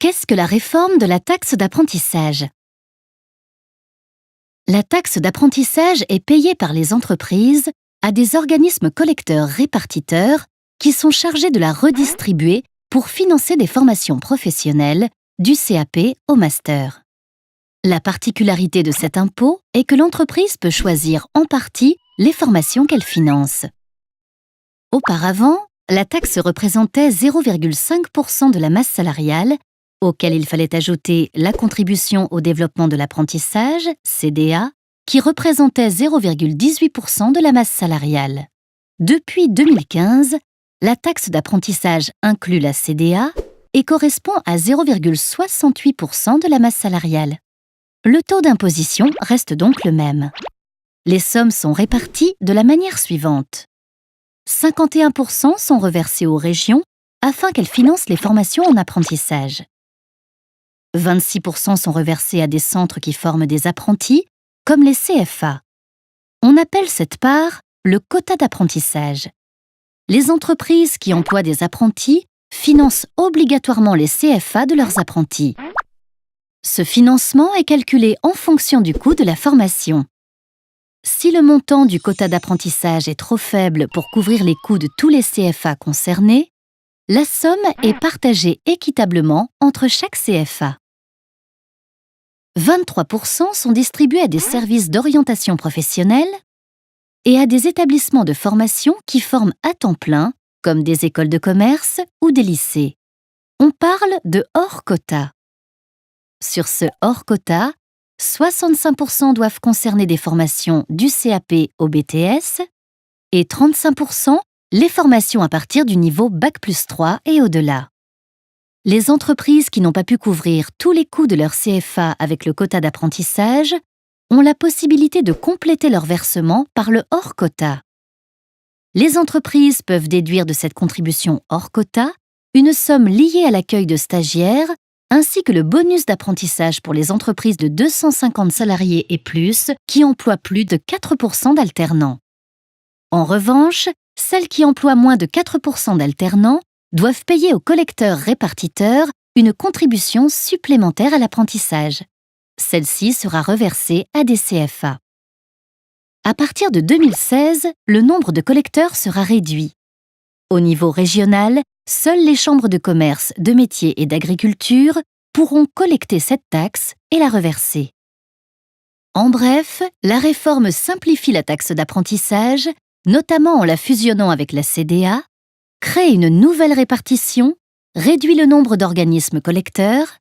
Qu'est-ce que la réforme de la taxe d'apprentissage? La taxe d'apprentissage est payée par les entreprises à des organismes collecteurs-répartiteurs qui sont chargés de la redistribuer pour financer des formations professionnelles, du CAP au master. La particularité de cet impôt est que l'entreprise peut choisir en partie les formations qu'elle finance. Auparavant, la taxe représentait 0,5% de la masse salariale, auquel il fallait ajouter la contribution au développement de l'apprentissage, CDA, qui représentait 0,18% de la masse salariale. Depuis 2015, la taxe d'apprentissage inclut la CDA et correspond à 0,68% de la masse salariale. Le taux d'imposition reste donc le même. Les sommes sont réparties de la manière suivante. 51% sont reversés aux régions afin qu'elles financent les formations en apprentissage. 26% sont reversés à des centres qui forment des apprentis, comme les CFA. On appelle cette part le quota d'apprentissage. Les entreprises qui emploient des apprentis financent obligatoirement les CFA de leurs apprentis. Ce financement est calculé en fonction du coût de la formation. Si le montant du quota d'apprentissage est trop faible pour couvrir les coûts de tous les CFA concernés, la somme est partagée équitablement entre chaque CFA. 23% sont distribués à des services d'orientation professionnelle et à des établissements de formation qui forment à temps plein, comme des écoles de commerce ou des lycées. On parle de hors quota. Sur ce hors quota, 65% doivent concerner des formations du CAP au BTS et 35% les formations à partir du niveau Bac+3 et au-delà. Les entreprises qui n'ont pas pu couvrir tous les coûts de leur CFA avec le quota d'apprentissage ont la possibilité de compléter leur versement par le hors quota. Les entreprises peuvent déduire de cette contribution hors quota une somme liée à l'accueil de stagiaires ainsi que le bonus d'apprentissage pour les entreprises de 250 salariés et plus qui emploient plus de 4% d'alternants. En revanche, celles qui emploient moins de 4% d'alternants doivent payer aux collecteurs-répartiteurs une contribution supplémentaire à l'apprentissage. Celle-ci sera reversée à des CFA. À partir de 2016, le nombre de collecteurs sera réduit. Au niveau régional, seules les chambres de commerce, de métiers et d'agriculture pourront collecter cette taxe et la reverser. En bref, la réforme simplifie la taxe d'apprentissage, notamment en la fusionnant avec la CDA, crée une nouvelle répartition, réduit le nombre d'organismes collecteurs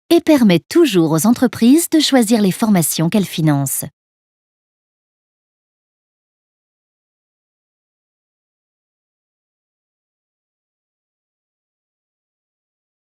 et permet toujours aux entreprises de choisir les formations qu'elles financent.